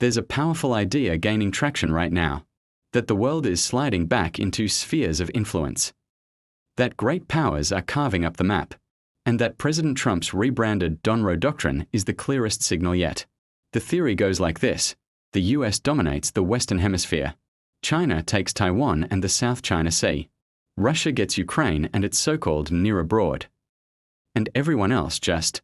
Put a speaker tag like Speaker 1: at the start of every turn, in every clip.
Speaker 1: There's a powerful idea gaining traction right now, that the world is sliding back into spheres of influence, that great powers are carving up the map, and that President Trump's rebranded Donroe Doctrine is the clearest signal yet. The theory goes like this: the US dominates the Western Hemisphere, China takes Taiwan and the South China Sea, Russia gets Ukraine and its so-called near abroad, and everyone else just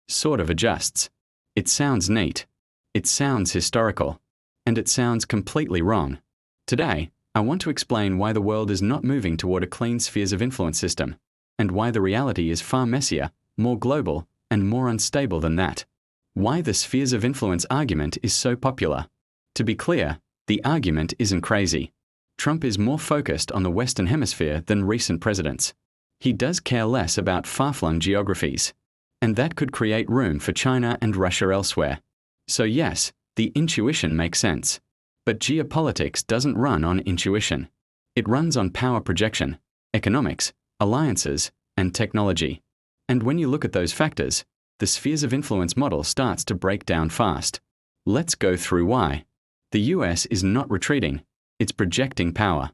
Speaker 1: sort of adjusts. It sounds neat, it sounds historical, and it sounds completely wrong. Today, I want to explain why the world is not moving toward a clean spheres of influence system, and why the reality is far messier, more global, and more unstable than that. Why the spheres of influence argument is so popular. To be clear, the argument isn't crazy. Trump is more focused on the Western Hemisphere than recent presidents. He does care less about far-flung geographies, and that could create room for China and Russia elsewhere. So yes, the intuition makes sense. But geopolitics doesn't run on intuition. It runs on power projection, economics, alliances, and technology. And when you look at those factors, the spheres of influence model starts to break down fast. Let's go through why. The US is not retreating, it's projecting power.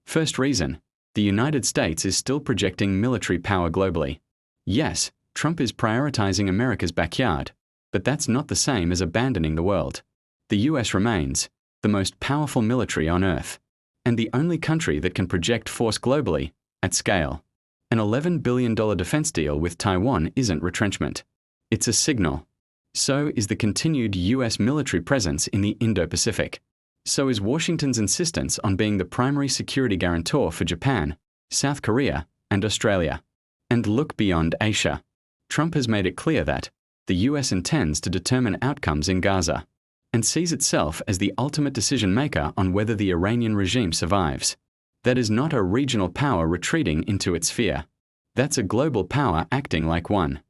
Speaker 1: First reason, the United States is still projecting military power globally. Yes, Trump is prioritizing America's backyard, but that's not the same as abandoning the world. The US remains the most powerful military on Earth, and the only country that can project force globally, at scale. An $11 billion defense deal with Taiwan isn't retrenchment. It's a signal. So is the continued US military presence in the Indo-Pacific. So is Washington's insistence on being the primary security guarantor for Japan, South Korea, and Australia. And look beyond Asia. Trump has made it clear that the US intends to determine outcomes in Gaza, and sees itself as the ultimate decision maker on whether the Iranian regime survives. That is not a regional power retreating into its sphere. That's a global power acting like one.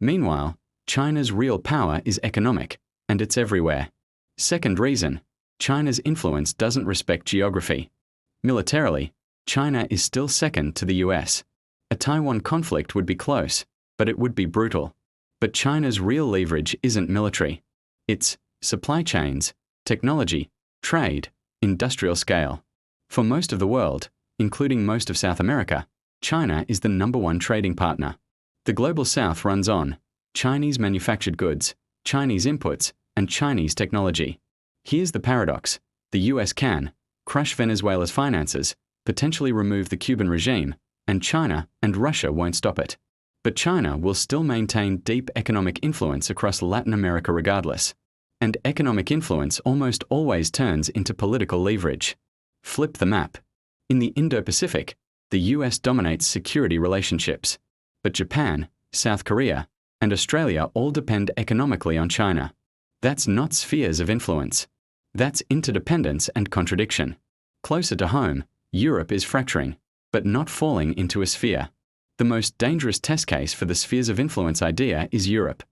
Speaker 1: Meanwhile, China's real power is economic, and it's everywhere. Second reason, China's influence doesn't respect geography. Militarily, China is still second to the US. A Taiwan conflict would be close, but it would be brutal. But China's real leverage isn't military. It's supply chains, technology, trade, industrial scale. For most of the world, including most of South America, China is the #1 trading partner. The global South runs on Chinese manufactured goods, Chinese inputs, and Chinese technology. Here's the paradox: the US can crush Venezuela's finances, potentially remove the Cuban regime, and China and Russia won't stop it. But China will still maintain deep economic influence across Latin America regardless. And economic influence almost always turns into political leverage. Flip the map. In the Indo-Pacific, the US dominates security relationships. But Japan, South Korea, and Australia all depend economically on China. That's not spheres of influence. That's interdependence and contradiction. Closer to home, Europe is fracturing, but not falling into a sphere. The most dangerous test case for the spheres of influence idea is Europe.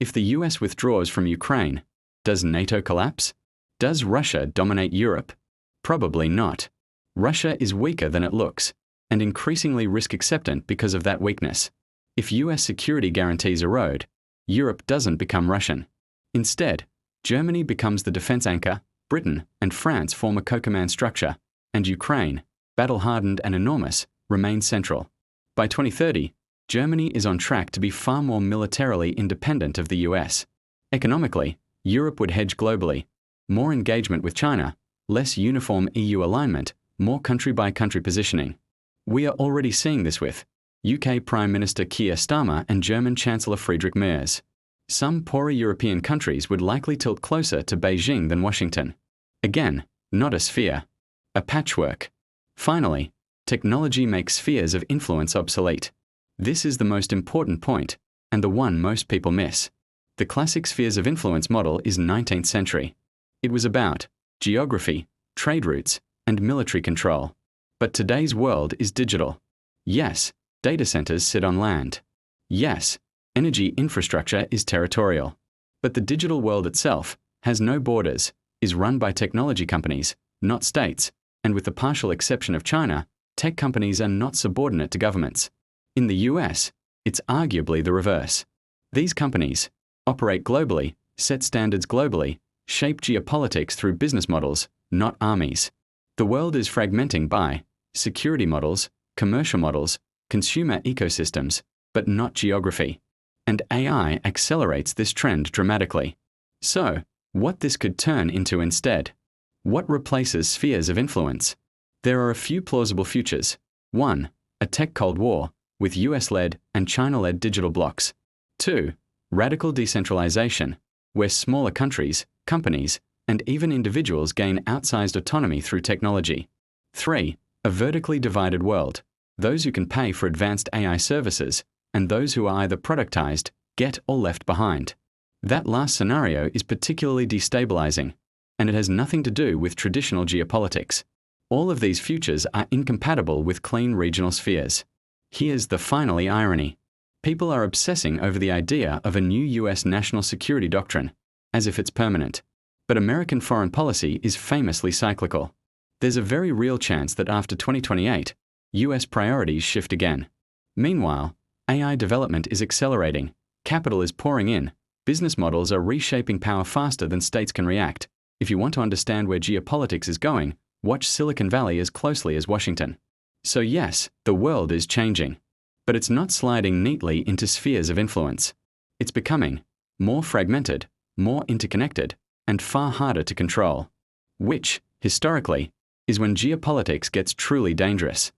Speaker 1: If the US withdraws from Ukraine, does NATO collapse? Does Russia dominate Europe? Probably not. Russia is weaker than it looks, and increasingly risk-acceptant because of that weakness. If US security guarantees erode, Europe doesn't become Russian. Instead, Germany becomes the defense anchor, Britain and France form a co-command structure, and Ukraine, battle-hardened and enormous, remains central. By 2030, Germany is on track to be far more militarily independent of the US. Economically, Europe would hedge globally. More engagement with China, less uniform EU alignment, more country-by-country positioning. We are already seeing this with UK Prime Minister Keir Starmer and German Chancellor Friedrich Merz. Some poorer European countries would likely tilt closer to Beijing than Washington. Again, not a sphere. A patchwork. Finally, technology makes spheres of influence obsolete. This is the most important point, and the one most people miss. The classic spheres of influence model is 19th century. It was about geography, trade routes, and military control. But today's world is digital. Yes, data centers sit on land. Yes, energy infrastructure is territorial. But the digital world itself has no borders, is run by technology companies, not states, and with the partial exception of China, tech companies are not subordinate to governments. In the US, it's arguably the reverse. These companies operate globally, set standards globally, shape geopolitics through business models, not armies. The world is fragmenting by security models, commercial models, consumer ecosystems, but not geography. And AI accelerates this trend dramatically. So, what this could turn into instead? What replaces spheres of influence? There are a few plausible futures. 1. A tech Cold War, with US-led and China-led digital blocs. 2. Radical decentralization, where smaller countries, companies, and even individuals gain outsized autonomy through technology. 3. A vertically divided world, those who can pay for advanced AI services, and those who are either productized, get, or left behind. That last scenario is particularly destabilizing, and it has nothing to do with traditional geopolitics. All of these futures are incompatible with clean regional spheres. Here's the finally irony. People are obsessing over the idea of a new US national security doctrine, as if it's permanent. But American foreign policy is famously cyclical. There's a very real chance that after 2028, US priorities shift again. Meanwhile, AI development is accelerating, capital is pouring in, business models are reshaping power faster than states can react. If you want to understand where geopolitics is going, watch Silicon Valley as closely as Washington. So yes, the world is changing. But it's not sliding neatly into spheres of influence. It's becoming more fragmented, more interconnected, and far harder to control. Which, historically, is when geopolitics gets truly dangerous.